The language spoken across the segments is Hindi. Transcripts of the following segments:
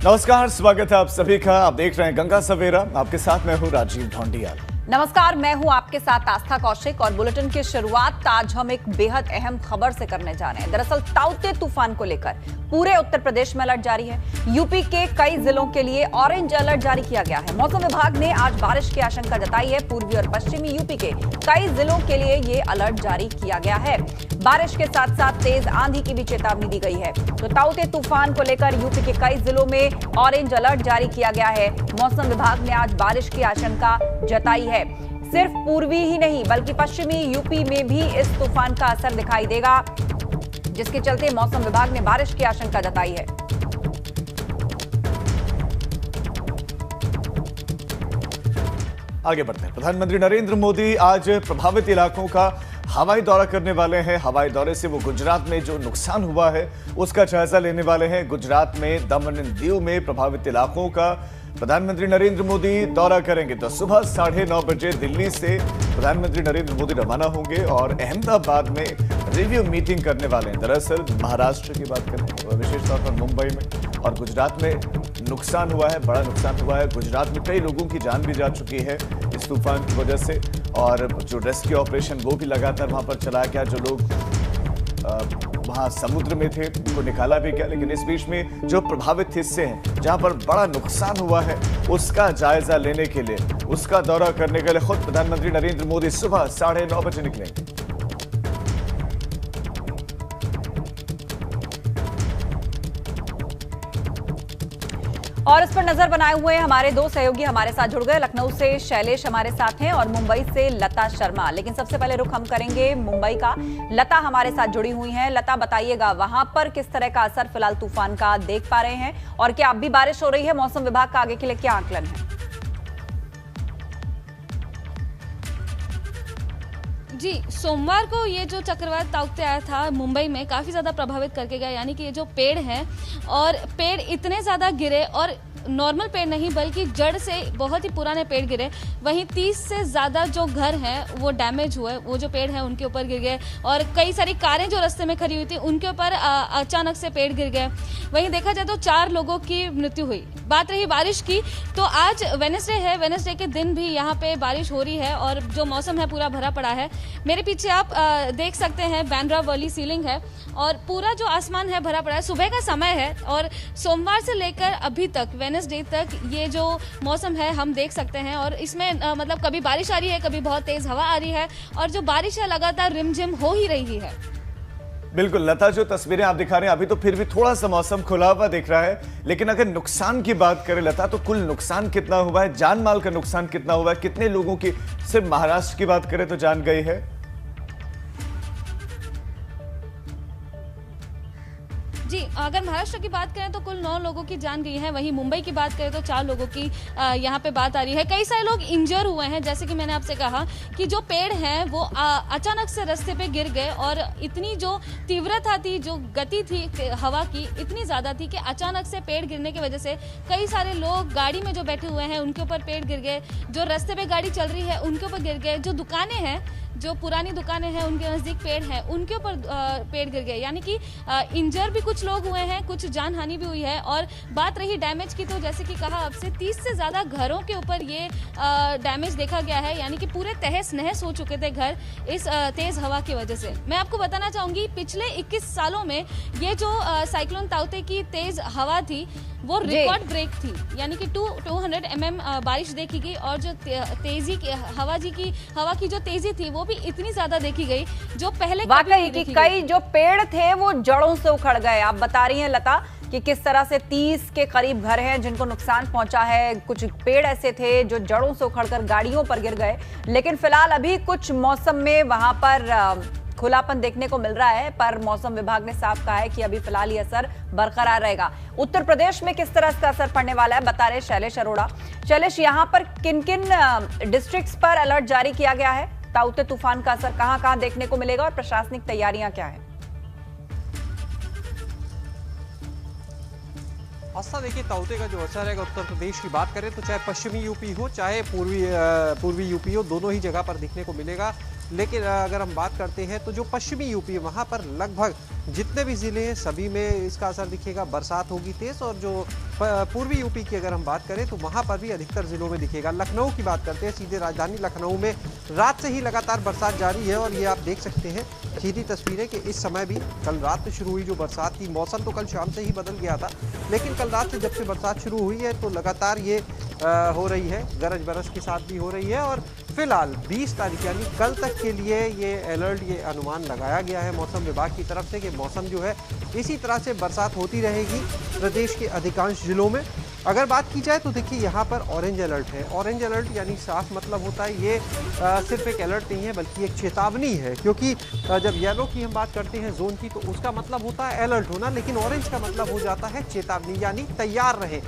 नमस्कार, स्वागत है आप सभी का। आप देख रहे हैं गंगा सवेरा। आपके साथ मैं हूं राजीव ढोंडियाल। नमस्कार, मैं हूं आपके साथ आस्था कौशिक और बुलेटिन की शुरुआत आज हम एक बेहद अहम खबर से करने जा रहे हैं। दरअसल ताउते तूफान को लेकर पूरे उत्तर प्रदेश में अलर्ट जारी है। यूपी के कई जिलों के लिए ऑरेंज अलर्ट जारी किया गया है। मौसम विभाग ने आज बारिश की आशंका जताई है। पूर्वी और पश्चिमी यूपी के कई जिलों के लिए ये अलर्ट जारी किया गया है। बारिश के साथ साथ तेज आंधी की भी चेतावनी दी गई है। तो ताउते तूफान को लेकर यूपी के कई जिलों में ऑरेंज अलर्ट जारी किया गया है। मौसम विभाग ने आज बारिश की आशंका जताई है। सिर्फ पूर्वी ही नहीं बल्कि पश्चिमी यूपी में भी इस तूफान का असर दिखाई देगा, जिसके चलते मौसम विभाग ने बारिश की आशंका जताई है। आगे बढ़ते हैं। प्रधानमंत्री नरेंद्र मोदी आज प्रभावित इलाकों का हवाई दौरा करने वाले हैं। हवाई दौरे से वो गुजरात में जो नुकसान हुआ है उसका जायजा लेने वाले हैं। गुजरात में दमन एंड दीव में प्रभावित इलाकों का प्रधानमंत्री नरेंद्र मोदी दौरा करेंगे। तो सुबह 9:30 बजे दिल्ली से प्रधानमंत्री नरेंद्र मोदी रवाना होंगे और अहमदाबाद में रिव्यू मीटिंग करने वाले हैं। दरअसल महाराष्ट्र की बात करें और विशेष तौर पर मुंबई में और गुजरात में नुकसान हुआ है, बड़ा नुकसान हुआ है। गुजरात में कई लोगों की जान भी जा चुकी है इस तूफान की वजह से, और जो रेस्क्यू ऑपरेशन वो भी लगातार वहां पर चलाया गया। जो लोग वहां समुद्र में थे उनको निकाला भी गया। लेकिन इस बीच में जो प्रभावित हिस्से हैं जहां पर बड़ा नुकसान हुआ है उसका जायजा लेने के लिए, उसका दौरा करने के लिए खुद प्रधानमंत्री नरेंद्र मोदी सुबह 9:30 बजे निकलेंगे। और इस पर नजर बनाए हुए हमारे दो सहयोगी हमारे साथ जुड़ गए। लखनऊ से शैलेश हमारे साथ हैं और मुंबई से लता शर्मा। लेकिन सबसे पहले रुख हम करेंगे मुंबई का। लता हमारे साथ जुड़ी हुई हैं। लता, बताइएगा वहां पर किस तरह का असर फिलहाल तूफान का देख पा रहे हैं और क्या अब भी बारिश हो रही है? मौसम विभाग का आगे के लिए क्या आकलन है? जी, सोमवार को ये जो चक्रवात ताउते आया था मुंबई में काफ़ी ज़्यादा प्रभावित करके गया। यानी कि ये जो पेड़ हैं और पेड़ इतने ज़्यादा गिरे, और नॉर्मल पेड़ नहीं बल्कि जड़ से बहुत ही पुराने पेड़ गिरे। वहीं 30 से ज़्यादा जो घर हैं वो डैमेज हुए। वो जो पेड़ हैं उनके ऊपर गिर गए और कई सारी कारें जो रास्ते में खड़ी हुई थी उनके ऊपर अचानक से पेड़ गिर गए। वहीं देखा जाए तो 4 लोगों की मृत्यु हुई। बात रही बारिश की, तो आज वेडनेसडे है। वेडनेसडे के दिन भी यहाँ पे बारिश हो रही है और जो मौसम है पूरा भरा पड़ा है। मेरे पीछे आप देख सकते हैं बांद्रा वाली सीलिंग है और पूरा जो आसमान है भरा पड़ा है। सुबह का समय है और सोमवार से लेकर अभी तक वेडनेसडे तक ये जो मौसम है हम देख सकते हैं। और इसमें मतलब कभी बारिश आ रही है, कभी बहुत तेज हवा आ रही है और जो बारिश है लगातार रिमझिम हो ही रही है। बिल्कुल लता, जो तस्वीरें आप दिखा रहे हैं अभी तो फिर भी थोड़ा सा मौसम खुला हुआ दिख रहा है, लेकिन अगर नुकसान की बात करें लता, तो कुल नुकसान कितना हुआ है? जान माल का नुकसान कितना हुआ है? कितने लोगों की, सिर्फ महाराष्ट्र की बात करें तो जान गई है? जी, अगर महाराष्ट्र की बात करें तो कुल 9 लोगों की जान गई है। वहीं मुंबई की बात करें तो 4 लोगों की यहाँ पे बात आ रही है। कई सारे लोग इंजर हुए हैं। जैसे कि मैंने आपसे कहा कि जो पेड़ हैं वो अचानक से रास्ते पे गिर गए और इतनी जो तीव्रता थी, जो गति थी हवा की, इतनी ज़्यादा थी कि अचानक से पेड़ गिरने की वजह से कई सारे लोग गाड़ी में जो बैठे हुए हैं उनके ऊपर पेड़ गिर गए। जो रास्ते पे गाड़ी चल रही है उनके ऊपर गिर गए। जो दुकानें हैं, जो पुरानी दुकानें हैं उनके नज़दीक पेड़ हैं, उनके ऊपर पेड़ गिर गए। यानी कि इंजर भी कुछ लोग हुए हैं, कुछ जान हानि भी हुई है। और बात रही डैमेज की, तो जैसे कि कहा आपसे 30 से ज़्यादा घरों के ऊपर ये डैमेज देखा गया है। यानी कि पूरे तहस नहस हो चुके थे घर इस तेज़ हवा की वजह से। मैं आपको बताना चाहूँगी पिछले 21 सालों में ये जो साइक्लोन ताउते की तेज़ हवा थी वो रिकॉर्ड ब्रेक थी। यानी कि 200 mm बारिश देखी गई और जो तेजी की हवा की जो तेजी थी वो भी इतनी ज्यादा देखी गई जो पहले वाकई कि कई जो पेड़ थे वो जड़ों से उखड़ गए। आप बता रही हैं लता कि किस तरह से 30 के करीब घर हैं जिनको नुकसान पहुंचा है। कुछ पेड़ ऐसे थे जो जड़ों से उखड़कर गाड़ियों पर गिर गए। लेकिन फिलहाल अभी कुछ मौसम में वहां पर खुलापन देखने को मिल रहा है, पर मौसम विभाग ने साफ कहा है कि अभी फिलहाल ये असर बरकरार रहेगा। उत्तर प्रदेश में किस तरह इसका असर पड़ने वाला है बता रहे शैलेश अरोड़ा। शैलेश, यहाँ पर किन किन डिस्ट्रिक्ट्स पर अलर्ट जारी किया गया है? ताउते तूफान का असर कहां कहां देखने को मिलेगा और प्रशासनिक तैयारियां क्या है? आस्था, देखिए ताउते का जो असर है उत्तर प्रदेश की बात करें तो चाहे पश्चिमी यूपी हो चाहे पूर्वी यूपी हो, दोनों ही जगह पर दिखने को मिलेगा। लेकिन अगर हम बात करते हैं तो जो पश्चिमी यूपी है वहाँ पर लगभग जितने भी ज़िले हैं सभी में इसका असर दिखेगा। बरसात होगी तेज़, और जो पूर्वी यूपी की अगर हम बात करें तो वहाँ पर भी अधिकतर ज़िलों में दिखेगा। लखनऊ की बात करते हैं, सीधे राजधानी लखनऊ में रात से ही लगातार बरसात जारी है, और ये आप देख सकते हैं सीधी तस्वीरें कि इस समय भी कल रात से शुरू हुई जो बरसात थी, मौसम तो कल शाम से ही बदल गया था, लेकिन कल रात से जब से बरसात शुरू हुई है तो लगातार ये हो रही है, गरज बरस के साथ भी हो रही है। और फिलहाल 20 तारीख यानी कल तक के लिए ये अलर्ट, ये अनुमान लगाया गया है मौसम विभाग की तरफ से कि मौसम जो है इसी तरह से बरसात होती रहेगी प्रदेश के अधिकांश जिलों में। अगर बात की जाए तो देखिए यहाँ पर ऑरेंज अलर्ट है। ऑरेंज अलर्ट यानी साफ मतलब होता है ये सिर्फ एक अलर्ट नहीं है बल्कि एक चेतावनी है, क्योंकि जब येलो की हम बात करते हैं जोन की तो उसका मतलब होता है अलर्ट होना, लेकिन ऑरेंज का मतलब हो जाता है चेतावनी, यानी तैयार रहे।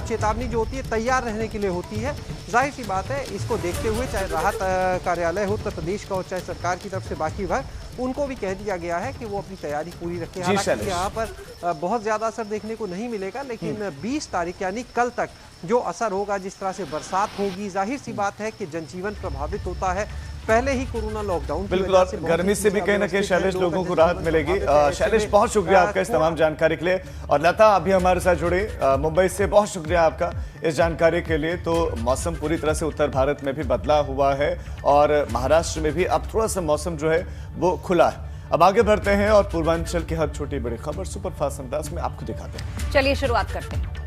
चेतावनी जो होती है तैयार रहने के लिए होती है। जाहिर सी बात है इसको देखते हुए चाहे राहत कार्यालय हो उत्तर प्रदेश का और चाहे सरकार की तरफ से बाकी विभाग, उनको भी कह दिया गया है कि वो अपनी तैयारी पूरी रखें। हालांकि यहाँ पर बहुत ज़्यादा असर देखने को नहीं मिलेगा, लेकिन 20 तारीख यानी कल तक जो असर होगा, जिस तरह से बरसात होगी, जाहिर सी बात है कि जनजीवन प्रभावित होता है। पहले ही कोरोना लॉकडाउन बिल्कुल, और गर्मी से भी कहीं ना कहीं शैलेश लोगों को राहत मिलेगी। शैलेश बहुत शुक्रिया आपका इस तमाम जानकारी के लिए। और लता अभी हमारे साथ जुड़ी मुंबई से, बहुत शुक्रिया आपका इस जानकारी के लिए। तो मौसम पूरी तरह से उत्तर भारत में भी बदला हुआ है और महाराष्ट्र में भी अब थोड़ा सा मौसम जो है वो खुला है। अब आगे बढ़ते हैं और पूर्वांचल की हर छोटी बड़ी खबर सुपरफास्ट अंदाज में आपको दिखाते हैं। चलिए शुरुआत करते हैं।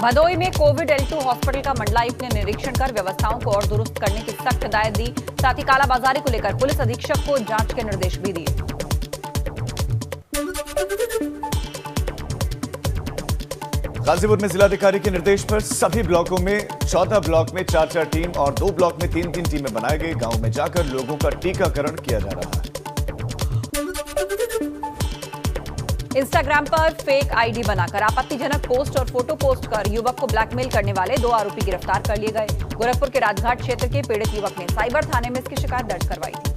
भदोई में कोविड L2 हॉस्पिटल का मंडलायुक्त ने निरीक्षण कर व्यवस्थाओं को और दुरुस्त करने की सख्त हिदायत दी। साथ ही कालाबाजारी को लेकर पुलिस अधीक्षक को जांच के निर्देश भी दिए। गाजीपुर में जिलाधिकारी के निर्देश पर सभी ब्लॉकों में 14 ब्लॉक में 4-4 टीम और 2 ब्लॉक में 3-3 टीमें बनाई गई। गांव में जाकर लोगों का टीकाकरण किया जा रहा है। इंस्टाग्राम पर फेक आईडी बनाकर आपत्तिजनक पोस्ट और फोटो पोस्ट कर युवक को ब्लैकमेल करने वाले 2 आरोपी गिरफ्तार कर लिए गए। गोरखपुर के राजघाट क्षेत्र के पीड़ित युवक ने साइबर थाने में इसकी शिकायत दर्ज करवाई थी।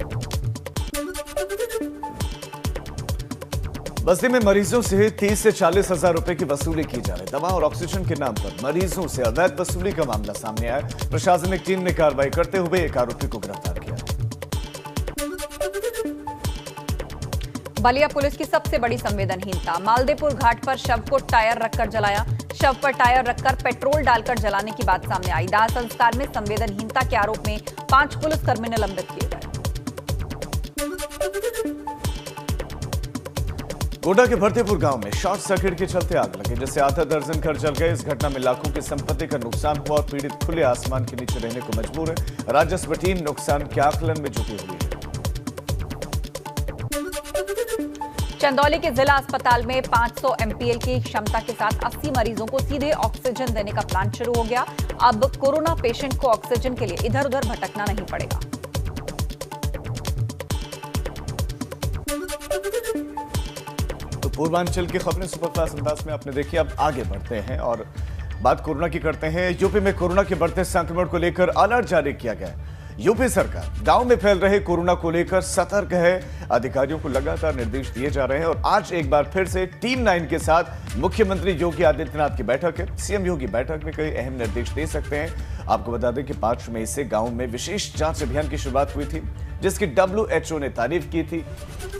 बस्ती में मरीजों से 30 से 40 हजार रुपए की वसूली की जा रही। दवा और ऑक्सीजन के नाम पर मरीजों से अवैध वसूली का मामला सामने आया। प्रशासनिक टीम ने कार्रवाई करते हुए एक आरोपी को गिरफ्तार किया। बलिया पुलिस की सबसे बड़ी संवेदनहीनता, मालदेपुर घाट पर शव को टायर रखकर जलाया। शव पर टायर रखकर पेट्रोल डालकर जलाने की बात सामने आई। दाह संस्कार में संवेदनहीनता के आरोप में 5 पुलिसकर्मी निलंबित किए गए। गोड्डा के भरतेपुर गांव में शॉर्ट सर्किट के चलते आग लगी, जिससे आधा दर्जन घर जल गए। इस घटना में लाखों की संपत्ति का नुकसान हुआ और पीड़ित खुले आसमान के नीचे रहने को मजबूर है। राजस्व टीम नुकसान के आकलन में जुटी हुई है। चंदौली के जिला अस्पताल में 500 MPL की क्षमता के साथ 80 मरीजों को सीधे ऑक्सीजन देने का प्लान शुरू हो गया। अब कोरोना पेशेंट को ऑक्सीजन के लिए इधर उधर भटकना नहीं पड़ेगा। तो पूर्वांचल की खबरें सुपरफास्ट अंदाज में आपने देखी। अब आगे बढ़ते हैं और बात कोरोना की करते हैं। यूपी में कोरोना के बढ़ते संक्रमण को लेकर अलर्ट जारी किया गया है। यूपी सरकार गांव में फैल रहे कोरोना को लेकर सतर्क है। अधिकारियों को लगातार निर्देश दिए जा रहे हैं और आज एक बार फिर से टीम 9 के साथ मुख्यमंत्री योगी आदित्यनाथ की बैठक है। सीएम योगी बैठक में कई अहम निर्देश दे सकते हैं। आपको बता दें कि 5 मई से गांव में विशेष जांच अभियान की शुरुआत हुई थी, जिसकी WHO ने तारीफ की थी।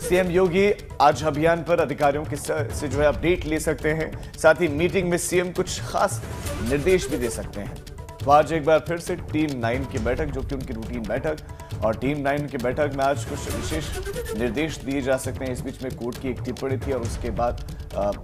सीएम योगी आज अभियान पर अधिकारियों से जो है अपडेट ले सकते हैं। साथ ही मीटिंग में सीएम कुछ खास निर्देश भी दे सकते हैं। तो आज एक बार फिर से टीम 9 की बैठक, जो कि उनकी रूटीन बैठक, और टीम 9 की बैठक में आज कुछ विशेष निर्देश दिए जा सकते हैं। इस बीच में कोर्ट की एक टिप्पणी थी और उसके बाद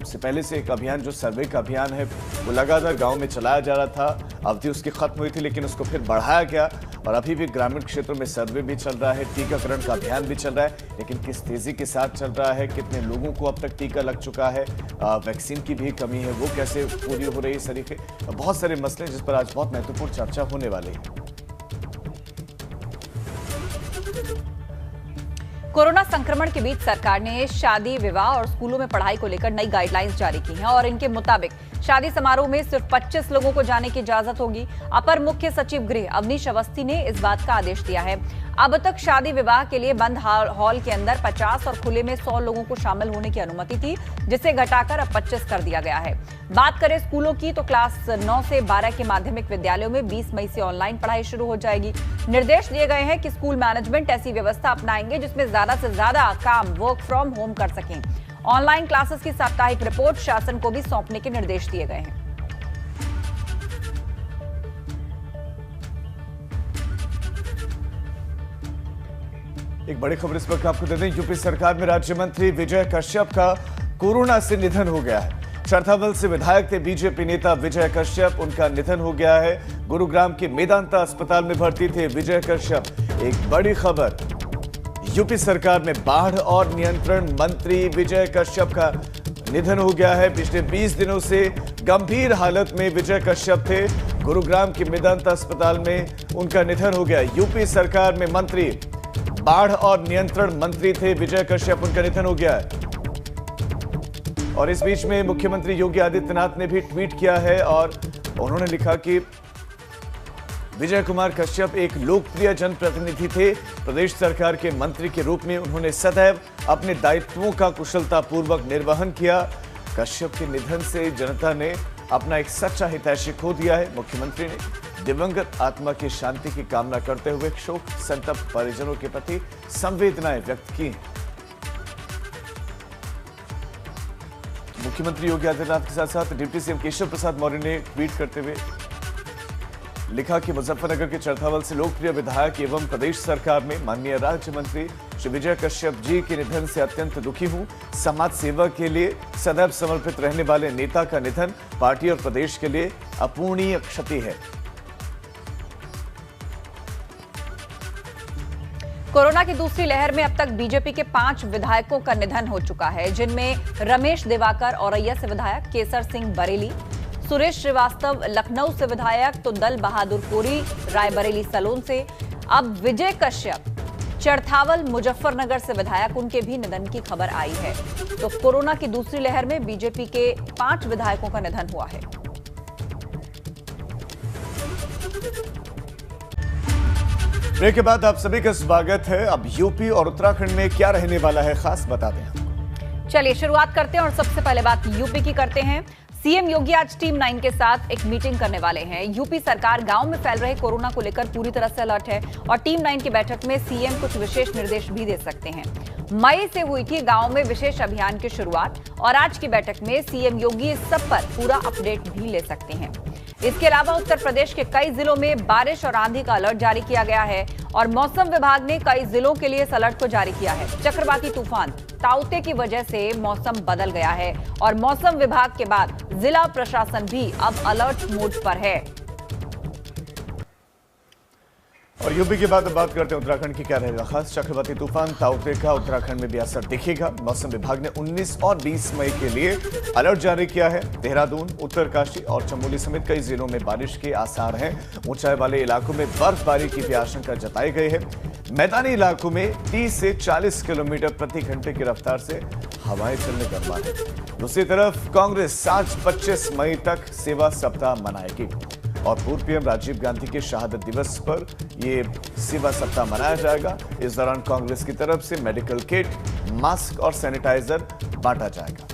से पहले से एक अभियान, जो सर्वे का अभियान है, वो लगातार गांव में चलाया जा रहा था। अवधि उसकी खत्म हुई थी, लेकिन उसको फिर बढ़ाया गया और अभी भी ग्रामीण क्षेत्रों में सर्वे भी चल रहा है, टीकाकरण का अभियान भी चल रहा है। लेकिन किस तेजी के साथ चल रहा है, कितने लोगों को अब तक टीका लग चुका है, वैक्सीन की भी कमी है, वो कैसे पूरी हो रही है, तरीके बहुत सारे मसले जिस पर आज बहुत महत्वपूर्ण चर्चा होने वाली है। कोरोना संक्रमण के बीच सरकार ने शादी, विवाह और स्कूलों में पढ़ाई को लेकर नई गाइडलाइंस जारी की हैं और इनके मुताबिक शादी समारोह में सिर्फ 25 लोगों को जाने की इजाजत होगी। अपर मुख्य सचिव गृह अवनीश अवस्थी ने इस बात का आदेश दिया है। अब तक शादी विवाह के लिए बंद हॉल के अंदर 50 और खुले में 100 लोगों को शामिल होने की अनुमति थी, जिसे घटाकर अब 25 कर दिया गया है। बात करें स्कूलों की तो क्लास 9 से 12 के माध्यमिक विद्यालयों में 20 मई से ऑनलाइन पढ़ाई शुरू हो जाएगी। निर्देश दिए गए हैं कि स्कूल मैनेजमेंट ऐसी व्यवस्था अपनाएंगे जिसमें ज्यादा से ज्यादा काम वर्क फ्रॉम होम कर सकें। ऑनलाइन क्लासेस की साप्ताहिक रिपोर्ट शासन को भी सौंपने के निर्देश दिए गए हैं। एक बड़ी खबर इस वक्त आपको दे दें, यूपी सरकार में राज्य मंत्री विजय कश्यप का कोरोना से निधन हो गया है। चरथावल से विधायक थे बीजेपी नेता विजय कश्यप, उनका निधन हो गया है। गुरुग्राम के मेदांता अस्पताल में भर्ती थे विजय कश्यप। एक बड़ी खबर, यूपी सरकार में बाढ़ और नियंत्रण मंत्री विजय कश्यप का निधन हो गया है। पिछले 20 दिनों से गंभीर हालत में विजय कश्यप थे। गुरुग्राम के मेदांता अस्पताल में उनका निधन हो गया। यूपी सरकार में मंत्री, बाढ़ और नियंत्रण मंत्री थे विजय कश्यप, उनका निधन हो गया है। और इस बीच में मुख्यमंत्री योगी आदित्यनाथ ने भी ट्वीट किया है और उन्होंने लिखा कि विजय कुमार कश्यप एक लोकप्रिय जनप्रतिनिधि थे। प्रदेश सरकार के मंत्री के रूप में उन्होंने सदैव अपने दायित्वों का कुशलतापूर्वक निर्वहन किया। कश्यप के निधन से जनता ने अपना एक सच्चा हितैषी खो दिया है। मुख्यमंत्री ने दिवंगत आत्मा की शांति की कामना करते हुए शोक संतप्त परिजनों के प्रति संवेदनाएं व्यक्त की। मुख्यमंत्री योगी आदित्यनाथ के साथ साथ डिप्टी सीएम केशव प्रसाद मौर्य ने ट्वीट करते हुए लिखा कि मुजफ्फरनगर के चरथावल से लोकप्रिय विधायक एवं प्रदेश सरकार में माननीय राज्य मंत्री श्री विजय कश्यप जी के निधन से अत्यंत दुखी हूं। समाज सेवा के लिए सदैव समर्पित रहने वाले नेता का निधन पार्टी और प्रदेश के लिए अपूरणीय क्षति है। कोरोना की दूसरी लहर में अब तक बीजेपी के 5 विधायकों का निधन हो चुका है, जिनमें रमेश दिवाकर औरैया से विधायक, केसर सिंह बरेली, सुरेश श्रीवास्तव लखनऊ से विधायक, तो दल बहादुर कोरी रायबरेली सलोन से। अब विजय कश्यप चरथावल मुजफ्फरनगर से विधायक, उनके भी निधन की खबर आई है। तो कोरोना की दूसरी लहर में बीजेपी के 5 विधायकों का निधन हुआ है। ब्रेक के बाद आप सभी का स्वागत है। अब यूपी और उत्तराखंड में क्या रहने वाला है, खास बताते हैं। चलिए शुरुआत करते हैं और सबसे पहले बात यूपी की करते हैं। सीएम योगी आज टीम 9 के साथ एक मीटिंग करने वाले हैं। यूपी सरकार गांव में फैल रहे कोरोना को लेकर पूरी तरह से अलर्ट है और टीम 9 की बैठक में सीएम कुछ विशेष निर्देश भी दे सकते हैं। मई से हुई थी गांव में विशेष अभियान की शुरुआत और आज की बैठक में सीएम योगी इस सब पर पूरा अपडेट भी ले सकते हैं। इसके अलावा उत्तर प्रदेश के कई जिलों में बारिश और आंधी का अलर्ट जारी किया गया है और मौसम विभाग ने कई जिलों के लिए इस अलर्ट को जारी किया है। चक्रवाती तूफान ताउते की वजह से मौसम बदल गया है और मौसम विभाग के बाद जिला प्रशासन भी अब अलर्ट मोड पर है। और यूपी के बाद बात करते हैं उत्तराखंड की क्या रहेगा खास। चक्रवाती तूफान ताउते का उत्तराखंड में भी असर दिखेगा। मौसम विभाग ने 19 और 20 मई के लिए अलर्ट जारी किया है। देहरादून, उत्तरकाशी और चमोली समेत कई जिलों में बारिश के आसार हैं। ऊंचाई वाले इलाकों में बर्फबारी की भी आशंका जताई गई है। मैदानी इलाकों में 30 से 40 किलोमीटर प्रति घंटे की रफ्तार से हवाएं चलने का अनुमान है। दूसरी तरफ कांग्रेस आज 25 मई तक सेवा सप्ताह मनाएगी और पूर्व पीएम राजीव गांधी के शहादत दिवस पर यह सेवा सप्ताह मनाया जाएगा। इस दौरान कांग्रेस की तरफ से मेडिकल किट, मास्क और सैनिटाइजर बांटा जाएगा।